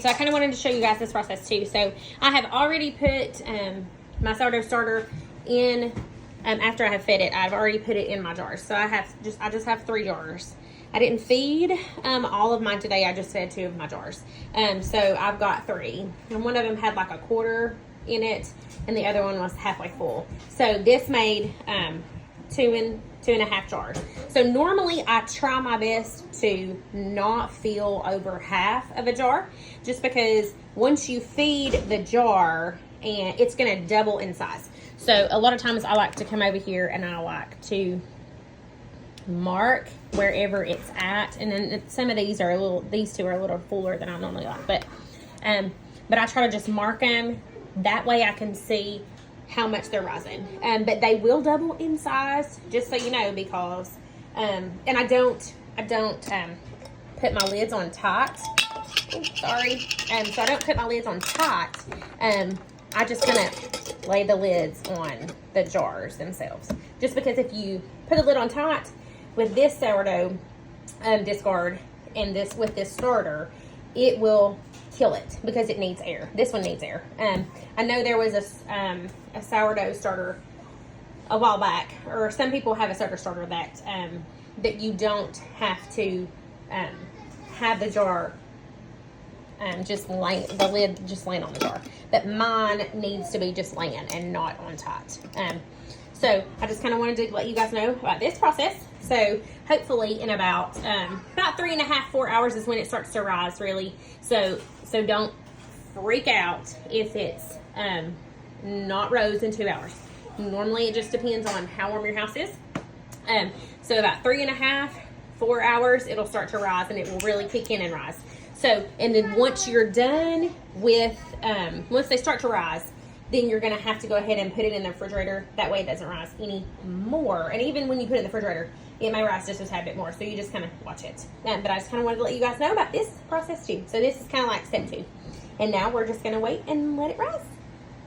So I kind of wanted to show you guys this process too. So I have already put my sourdough starter in, after I have fed it, I've already put it in my jars. So I just have 3 jars. I didn't feed all of mine today. I just fed 2 of my jars. So I've got 3. And one of them had like a quarter in it, and the other one was halfway full. So this made 2.5 jars. So normally I try my best to not fill over half of a jar, just because once you feed the jar, and it's going to double in size. So a lot of times I like to come over here and I like to mark wherever it's at, and then some of these are these 2 are a little fuller than I normally like, but I try to just mark them. That way I can see how much they're rising. But they will double in size, just so you know, because and I don't put my lids on tight. Oh, sorry. So I don't put my lids on tight. I just kind of lay the lids on the jars themselves, just because if you put a lid on tight with this sourdough discard and with this starter, it will kill it because it needs air. This one needs air. I know there was a sourdough starter a while back, or some people have a sourdough starter that you don't have to have the jar the lid just laying on the jar, but mine needs to be just laying and not on tight. So I just kind of wanted to let you guys know about this process. So hopefully in about 3.5, 4 hours is when it starts to rise, really. So don't freak out if it's not rose in 2 hours. Normally it just depends on how warm your house is. So about 3.5, 4 hours, it'll start to rise, and it will really kick in and rise. So, and then once you're done with, once they start to rise, then you're going to have to go ahead and put it in the refrigerator. That way it doesn't rise any more. And even when you put it in the refrigerator, it may rise just a tad bit more. So you just kind of watch it. But I just kind of wanted to let you guys know about this process too. So this is kind of like step 2. And now we're just going to wait and let it rise.